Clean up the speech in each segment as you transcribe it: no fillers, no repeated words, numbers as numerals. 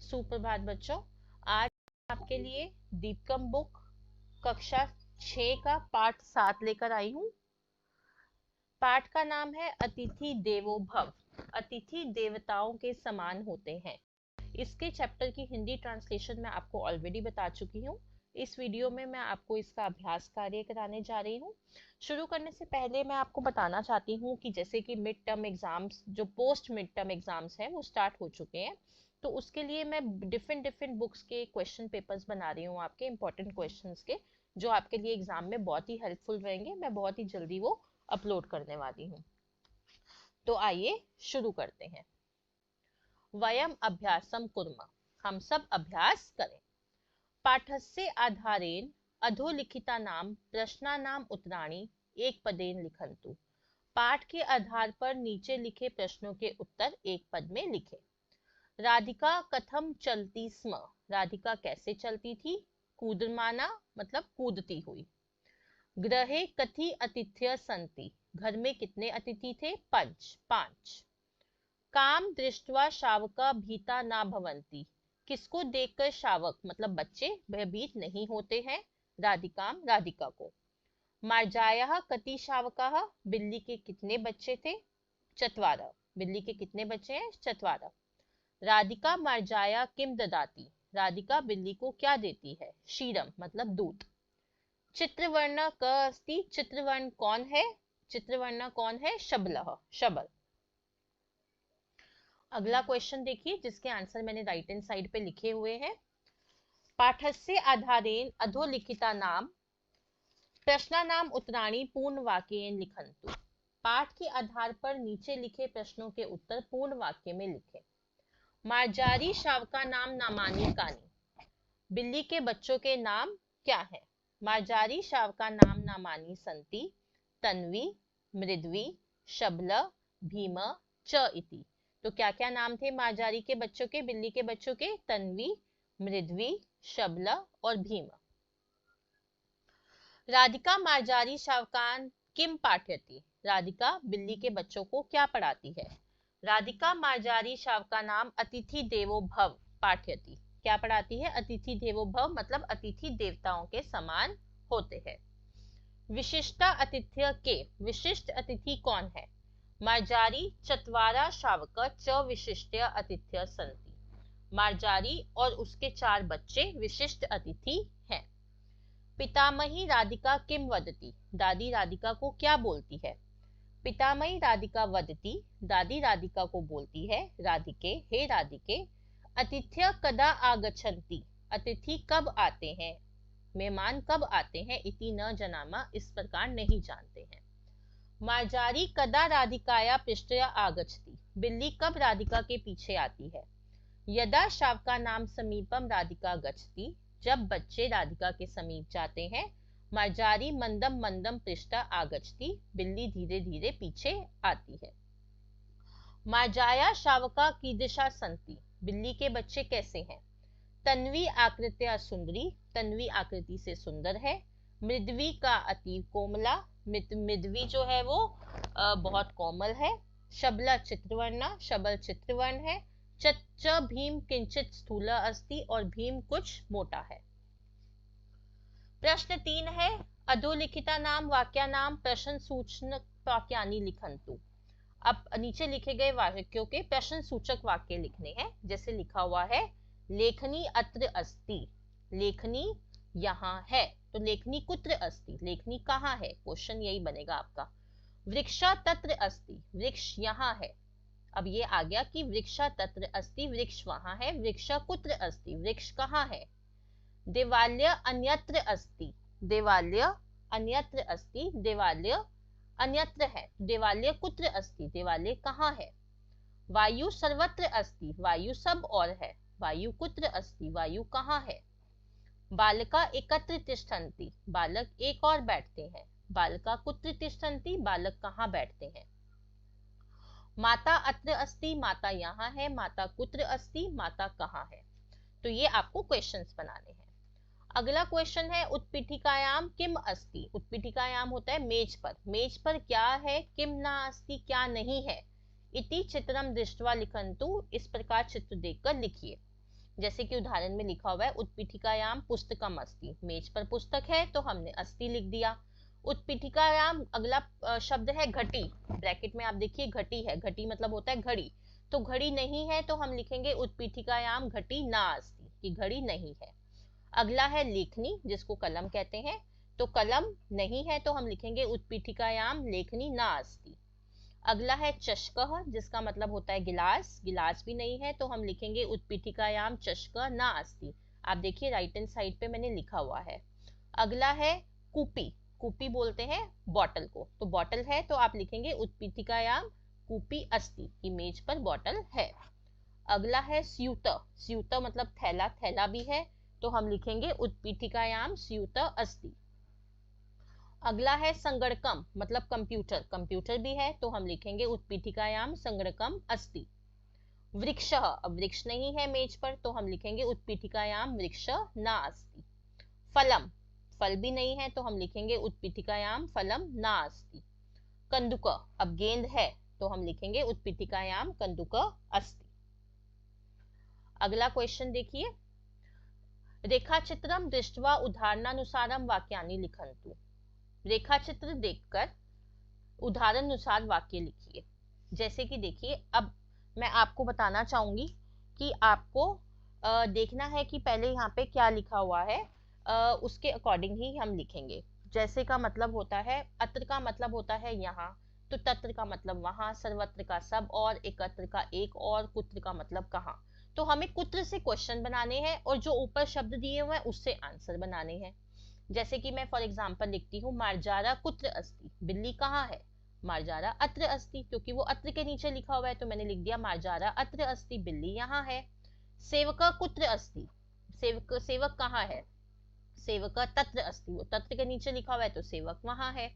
सुप्रभात बच्चों। आज आपके लिए दीपकम बुक कक्षा 6 का पाठ 7 लेकर आई हूँ। पाठ का नाम है अतिथि देवो भव। अतिथि देवताओं के समान होते हैं। इसके चैप्टर की हिंदी ट्रांसलेशन मैं आपको ऑलरेडी बता चुकी हूँ। इस वीडियो में मैं आपको इसका अभ्यास कार्य कराने जा रही हूँ। शुरू करने से पहले मैं आपको बताना चाहती हूँ कि जैसे कि मिड टर्म एग्जाम्स, जो पोस्ट मिड टर्म एग्जाम्स हैं, वो स्टार्ट हो चुके हैं। तो उसके लिए मैं डिफरेंट डिफरेंट बुक्स के क्वेश्चन पेपर्स बना रही हूँ, आपके इंपॉर्टेंट क्वेश्चंस के, जो आपके लिए एग्जाम में बहुत ही हेल्पफुल रहेंगे। मैं बहुत ही जल्दी वो अपलोड करने वाली हूँ। तो आइए शुरू करते हैं। वयम अभ्यासम कुर्म, हम सब अभ्यास करें। पाठस्य आधारेण अधोलिखितानां प्रश्नानां उत्तराणि एक पदेन लिखन्तु। पाठ के आधार पर नीचे लिखे प्रश्नों के उत्तर एक पद में लिखें। राधिका कथम चलती स्म, राधिका कैसे चलती थी? कूदमाना मतलब कूदती हुई। गृहे कथि अतिथ्य सन्ति, घर में कितने अतिथि थे? पंच, पांच। काम दृष्ट्वा शावका भीता ना भवंती, किसको देखकर शावक मतलब बच्चे भयभीत नहीं होते हैं? राधिकाम, राधिका को। मार्जायाः कति शावकाः, बिल्ली के कितने बच्चे थे? चत्वारः, बिल्ली के कितने बच्चे हैं? चत्वारः। राधिका मार्जाया किम ददाति, राधिका बिल्ली को क्या देती है? क्षीरम मतलब दूध। चित्रवर्ण क अस्ति, चित्रवर्ण कौन है? चित्रवर्ण कौन है? शबलः, शबल। अगला क्वेश्चन देखिए, जिसके आंसर मैंने राइट हैंड साइड पे लिखे हुए हैं। पाठस्य आधारेण अधोलिखितानां प्रश्नानां उत्तराणि पूर्णवाक्येन लिखन्तु। पाठ के आधार पर नीचे लिखे प्रश्नों के उत्तर पूर्ण वाक्य में लिखें। मार्जारी शावका नाम नामानि कानि, बिल्ली के बच्चों के नाम क्या है? मार्जारी शावका नाम नामानि सन्ति तन्वी, मृद्वी, शबल, भीम, च इति। तो क्या क्या नाम थे मार्जारी के बच्चों के, बिल्ली के बच्चों के? तन्वी, मृद्वी, शबल और भीम। राधिका मार्जारी शावकान किम पाठयति, राधिका बिल्ली के बच्चों को क्या पढ़ाती है? राधिका मार्जारी शावका नाम अतिथि देवो भव पाठयति, क्या पढ़ाती है? अतिथि देवो भव मतलब अतिथि देवताओं के समान होते हैं। विशिष्टा अतिथ्य के, विशिष्ट अतिथि कौन है? मार्जारी चत्वारा शावक च विशिष्ट अतिथ्य सन्ति, मार्जारी और उसके 4 बच्चे विशिष्ट अतिथि हैं। पितामही राधिका किम वदति, दादी राधिका को क्या बोलती है? पितामही राधिका वदति, दादी राधिका को बोलती है, राधिके, हे राधिके, अतिथ्य कदा आगच्छन्ति, अतिथि कब आते हैं? मेहमान कब आते हैं? इति न जनामा, इस प्रकार नहीं जानते हैं। मार्जारी कदा राधिकाया पृष्ठया आगच्छति, बिल्ली कब राधिका के पीछे आती है? यदा शावका नाम समीपम राधिका गच्छति, जब बच्चे राधिका के समीप जाते हैं। मार्जारी मंदम मंदम पृष्ठा आगच्छति, बिल्ली धीरे धीरे पीछे आती है। मार्जाया शावका कीदृशा सन्ति, बिल्ली के बच्चे कैसे हैं? तन्वी आकृत्या सुंदरी, तन्वी आकृति से सुंदर है। मृद्वी का अतीव कोमला, मृद्वी जो है वो बहुत कोमल है। शबला चित्रवर्णा, शबल चित्रवर्ण है। च भीम किंचित स्थूला अस्ति, और भीम कुछ मोटा है। प्रश्न 3 है, अधोलिखितानां वाक्यानां प्रश्न सूचक वाक्यानि लिखन्तु। अब नीचे लिखे गए वाक्यों के प्रश्न सूचक वाक्य लिखने हैं। जैसे लिखा हुआ है, लेखनी अत्र अस्ति, लेखनी यहाँ है। तो लेखनी कुत्र अस्ति, लेखनी कहाँ है? क्वेश्चन यही बनेगा आपका। वृक्षा तत्र अस्ति, वृक्ष यहाँ है। अब ये आ गया कि वृक्षा तत्र अस्ति, वृक्ष वहां है। वृक्षा कुत्र अस्ति, वृक्ष कहाँ है? देवालय अन्यत्र अस्ति, देवालय अन्यत्र अस्ति, देवालय अन्यत्र है। देवालय कुत्र अस्ति, देवालय कहाँ है? वायु सर्वत्र अस्ति, वायु सब और है। वायु कुत्र अस्ति, वायु कहाँ है? बालका एकत्र तिष्ठन्ति, बालक एक और बैठते हैं। बालका कुत्र तिष्ठन्ति, बालक कहाँ बैठते हैं? माता अत्र अस्ति, माता यहाँ है। माता कुत्र अस्ति, माता कहाँ है? तो ये आपको क्वेश्चंस बनाने हैं। अगला क्वेश्चन है, उत्पीठिकायाम किम अस्ति, उत्पीठिकायाम होता है मेज पर, मेज पर क्या है? किम ना अस्ति, क्या नहीं है। इति चित्रम दृष्ट्वा लिखन्तु, इस प्रकार चित्र देखकर लिखिए। जैसे कि उदाहरण में लिखा हुआ है उत्पीठिकायाम पुस्तकम अस्ति, मेज पर पुस्तक है तो हमने अस्ति लिख दिया। उत्पीठिकायाम अगला शब्द है घटी, ब्रैकेट में आप देखिए घटी है, घटी मतलब होता है घड़ी, तो घड़ी नहीं है तो हम लिखेंगे उत्पीठिकायाम घटी ना अस्ति, कि घड़ी नहीं है। अगला है लेखनी, जिसको कलम कहते हैं, तो कलम नहीं है तो हम लिखेंगे उत्पीठिकायाम लेखनी ना अस्ति। अगला है चषकः, जिसका मतलब होता है गिलास, गिलास भी नहीं है तो हम लिखेंगे उत्पीठिकायाम चषकः ना अस्ति। आप देखिए राइट हैंड साइड पे मैंने लिखा हुआ है। अगला है कूपी, कूपी बोलते हैं बॉटल को, तो बॉटल है तो आप लिखेंगे उत्पीठिकायाम कूपी अस्ति, कि मेज पर बॉटल है। अगला है स्यूत, स्यूत मतलब थैला, थैला भी है तो हम लिखेंगे उत्पीठिकायाम स्यूत अस्ति। अगला है संगणकम मतलब कंप्यूटर, कंप्यूटर भी है तो हम लिखेंगे उत्पीठिकायाम संगणकम अस्ति। वृक्षः, अब वृक्ष नहीं है मेज पर तो हम लिखेंगे उत्पीठिकायाम वृक्ष ना अस्ति। फलम, फल भी नहीं है तो हम लिखेंगे उत्पीठिकायाम फलम ना अस्ति। कंदुक, अब गेंद है तो हम लिखेंगे उत्पीठिकायाम कंदुक अस्ति। अगला क्वेश्चन देखिए, रेखाचित्रम दृष्ट्वा उदाहरणानुसारम वाक्यानि लिखन्तु। रेखाचित्र देखकर उदाहरण अनुसार वाक्य लिखिए। जैसे कि देखिए, अब मैं आपको बताना चाहूंगी कि आपको देखना है कि पहले यहाँ पे क्या लिखा हुआ है, उसके अकॉर्डिंग ही हम लिखेंगे। जैसे का मतलब होता है, अत्र का मतलब होता है यहाँ, तो तत्र का मतलब वहां, सर्वत्र का सब और, एकत्र का एक और, कुत्र का मतलब कहाँ। तो हमें कुत्र से क्वेश्चन बनाने हैं और जो ऊपर शब्द दिए हुए हैं उससे आंसर बनाने हैं। जैसे कि मैं फॉर एग्जांपल लिखती हूँ मार्जारा कुत्र अस्ति, बिल्ली कहाँ है, मार्जारा अत्र अस्ति, क्योंकि वो अत्र के नीचे लिखा हुआ है तो मैंने लिख दिया मार्जारा अत्र अस्ति, बिल्ली यहाँ है। सेवक कुत्र अस्ति, सेवक, सेवक कहाँ है, सेवक तत्र अस्ति, वो तत्र के नीचे लिखा हुआ है तो सेवक वहां है।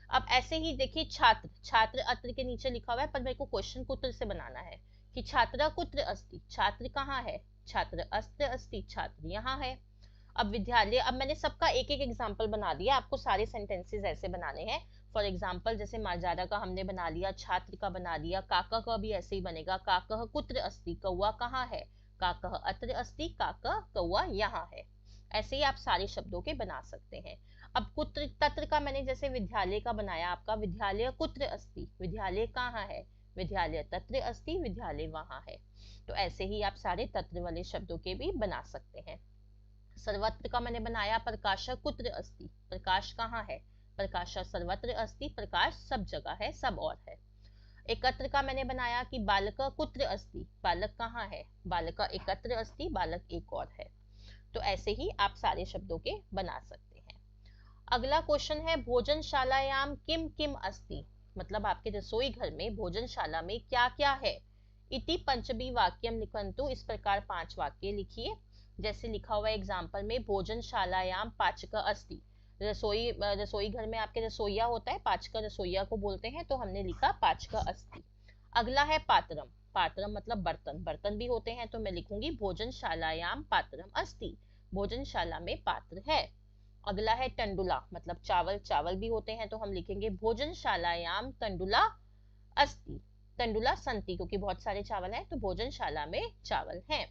अब ऐसे ही देखिए छात्र, छात्र अत्र के नीचे लिखा हुआ है पर मेरे को क्वेश्चन कुत्र से बनाना है कि छात्रा कुत्र अस्ति, छात्र कहाँ है, छात्र अस्त्र अस्ति, छात्र यहाँ है। अब विद्यालय, अब मैंने सबका एक एक एग्जाम्पल बना दिया, आपको सारे सेंटेंसेस ऐसे बनाने हैं। फॉर एग्जाम्पल जैसे मार्जारा का हमने बना लिया, छात्र का बना लिया, काका का भी ऐसे ही बनेगा, काकः कुत्र अस्ति, कौआ कहाँ है, काकः अत्र अस्ति, काका कौआ यहाँ है। ऐसे ही आप सारे शब्दों के बना सकते हैं। अब कुत्र तत्र का मैंने जैसे विद्यालय का बनाया, आपका विद्यालय कुत्र अस्ति, विद्यालय कहाँ है, विद्यालय तत्र अस्ति, विद्यालय वहां है। तो ऐसे ही आप सारे तत्र वाले शब्दों के भी बना सकते हैं। सर्वत्र का मैंने बनाया प्रकाश कुत्र अस्ति, प्रकाश कहाँ है, प्रकाश सर्वत्र अस्ति, प्रकाश सब जगह है, सब और है। एकत्र का मैंने बनाया कि बालक कुत्र अस्ति, बालक कहाँ है, बालक एकत्र अस्ति, बालक एक और है। तो ऐसे ही आप सारे शब्दों के बना सकते हैं। अगला क्वेश्चन है भोजनशालायाम किम किम अस्ति, मतलब आपके रसोई घर में, भोजनशाला में क्या क्या है। इति पंचमी वाक्यम लिखन्तु, इस प्रकार 5 वाक्य लिखिए। जैसे लिखा हुआ है एग्जाम्पल में, भोजनशालायाम पाचक अस्ति, रसोई घर में आपके रसोईया होता है, पाचक रसोईया को बोलते हैं, तो हमने लिखा पाचक अस्ति। अगला है पात्रम, पात्रम मतलब बर्तन, बर्तन भी होते हैं तो मैं लिखूंगी भोजनशालायाम पात्रम अस्ति, भोजनशाला में पात्र है। अगला है टंडुला, मतलब चावल, चावल भी होते हैं तो हम लिखेंगे भोजनशालायाम तंडुला अस्ति, तंडुला संति, क्योंकि बहुत सारे चावल हैं तो भोजनशाला में चावल हैं।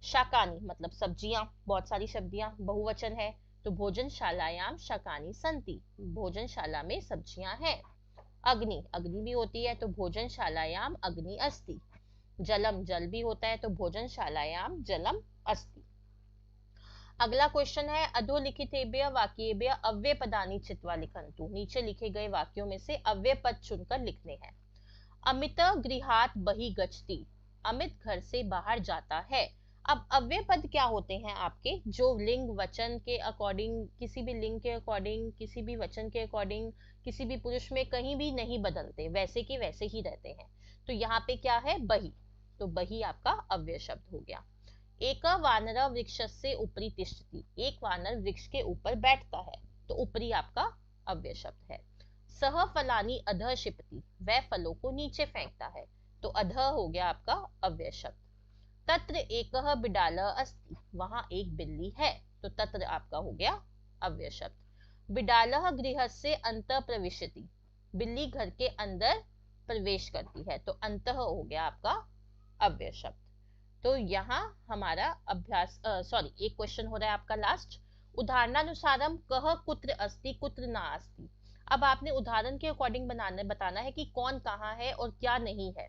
शाकानी मतलब सब्जियां, बहुत सारी सब्जियां, बहुवचन है तो भोजनशालायाम शाकानी संति, भोजनशाला में सब्जियां हैं। अग्नि, अग्नि भी होती है तो भोजनशालायाम अग्नि अस्ति। जलम, जल भी होता है तो भोजनशालायाम जलम अस्ति। अगला क्वेश्चन है अधोलिखितेभ्यः वाक्येभ्यः अव्यय पदानि चित्वा लिखन्तु, नीचे लिखे गए वाक्यों में से अव्यय पद चुनकर लिखने हैं। अमित गृहात् बहिः गच्छति, अमित घर से बाहर जाता है। अब अव्यय पद क्या होते हैं आपके, जो लिंग वचन के अकॉर्डिंग, किसी भी लिंग के अकॉर्डिंग, किसी भी वचन के अकॉर्डिंग, किसी भी पुरुष में कहीं भी नहीं बदलते, वैसे के वैसे ही रहते हैं। तो यहाँ पे क्या है, बही, तो बही आपका अव्यय शब्द हो गया। एक वानर वृक्षस्य उपरि तिष्ठति, एक वानर वृक्ष के ऊपर बैठता है, तो उपरि आपका अव्यय शब्द है। सह फलानि अधः क्षिपति, वह फलों को नीचे फेंकता है, तो अधः हो गया आपका अव्यय शब्द। तत्र एकः बिडालः अस्ति, वहां एक बिल्ली है, तो तत्र आपका हो गया अव्यय शब्द। बिडालः गृहस्य अन्तः प्रविशति, बिल्ली घर के अंदर प्रवेश करती है, तो अंतः हो गया आपका अव्यय शब्द। तो यहाँ हमारा अभ्यास सॉरी एक क्वेश्चन हो रहा है आपका लास्ट। उदाहरणानुसारम कह कुत्र अस्ति कुत्र ना अस्ति। अब आपने उदाहरण के अकॉर्डिंग बताना है कि कौन कहाँ है और क्या नहीं है,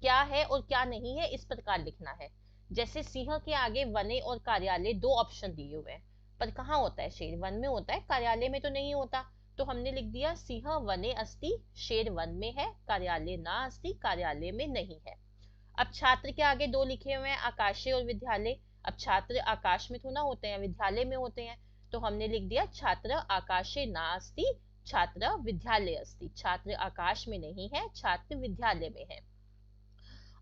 क्या है और क्या नहीं है, इस प्रकार लिखना है। जैसे सिंह के आगे वने और कार्यालय दो ऑप्शन दिए हुए हैं, पर कहाँ होता है शेर? वन में होता है, कार्यालय में तो नहीं होता। तो हमने लिख दिया सिंह वने अस्ति, शेर वन में है, कार्यालय ना अस्ति, कार्यालय में नहीं है। अब छात्र के आगे दो लिखे हुए हैं, आकाशीय और विद्यालय। अब छात्र आकाश में थोड़ा होते हैं, विद्यालय में होते हैं। तो हमने लिख दिया छात्र आकाशे नास्ति, छात्र विद्यालय अस्ति। छात्र आकाश में नहीं है, छात्र विद्यालय में है।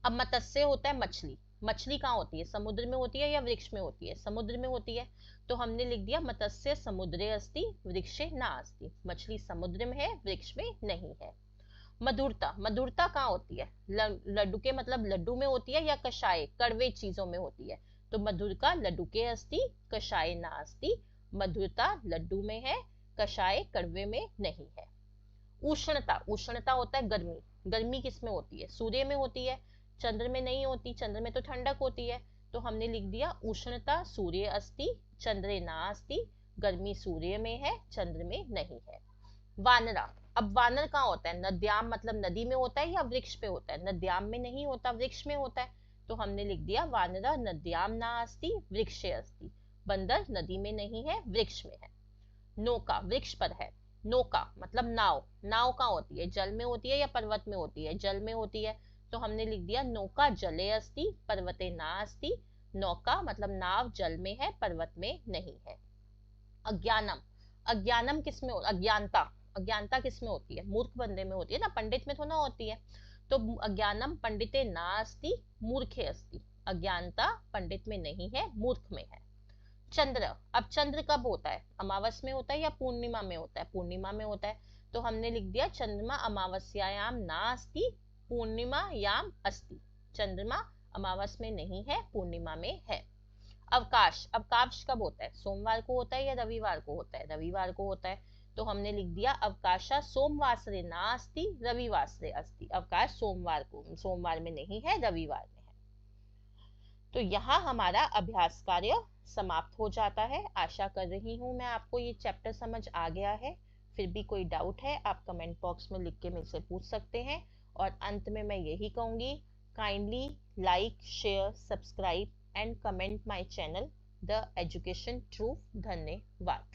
अब मत्स्य होता है मछली। मछली कहाँ होती है? समुद्र में होती है या वृक्ष में होती है? समुद्र में होती है। तो हमने लिख दिया मत्स्य समुद्रे अस्ति, वृक्षे ना अस्ति। मछली समुद्र में है, वृक्ष में नहीं है। मधुरता, मधुरता कहाँ होती है? लड्डू के मतलब लड्डू में होती है या कषाय कड़वे चीजों में होती है? तो मधुरता लड्डू के अस्ति, कषाय ना अस्ति। मधुरता लड्डू में है, कषाय कड़वे में नहीं है। उष्णता, उष्णता होता है गर्मी। गर्मी किस में होती है? सूर्य में होती है, चंद्र में नहीं होती। चंद्र में तो ठंडक होती है। तो हमने लिख दिया उष्णता सूर्य अस्ति, चंद्रे ना अस्ति। गर्मी सूर्य में है, चंद्र में नहीं है। वानरा, अब वानर कहाँ होता है? नद्याम मतलब नदी में होता है या वृक्ष पे होता है? नद्याम में नहीं होता, वृक्ष में होता है। तो हमने लिख दिया वानरा नद्याम ना अस्ति, वृक्षे अस्ति। बंदर नदी में नहीं है, वृक्ष में है। नौका, वृक्ष पर है। नौका मतलब नाव। नाव कहाँ होती है? जल में होती है या पर्वत में होती है? जल में होती है। तो हमने लिख दिया नौका जले अस्ति, पर्वते ना अस्ति। नौका मतलब नाव जल में है, पर्वत में नहीं है। अज्ञानम, अज्ञानम किस में? अज्ञानता, अज्ञानता किस में होती है? मूर्ख बंदे में होती है ना, पंडित में थोड़ा होती है। तो अज्ञानम पंडिते ना अस्ति, मूर्खे अस्ति। अज्ञानता पंडित में नहीं है, मूर्ख में है। चंद्र, अब चंद्र कब होता है? अमावस में होता है या पूर्णिमा में होता है? पूर्णिमा में होता है। तो हमने लिख दिया चंद्रमा अमावस्यायाम नास्ति, पूर्णिमायाम अस्ति। चंद्रमा अमावस में नहीं है, पूर्णिमा में है। अवकाश, अवकाश कब होता है? सोमवार को होता है या रविवार को होता है? रविवार को होता है। तो हमने लिख दिया अवकाशा सोमवासरे नास्ति, रविवासरे अस्ति। अवकाश सोमवार को, सोमवार में नहीं है, रविवार में है। तो यहाँ हमारा अभ्यास कार्य समाप्त हो जाता है। आशा कर रही हूँ मैं आपको ये चैप्टर समझ आ गया है। फिर भी कोई डाउट है आप कमेंट बॉक्स में लिख के मेरे से पूछ सकते हैं। और अंत में मैं यही कहूंगी, kindly like share subscribe and comment my channel the education truth. धन्यवाद।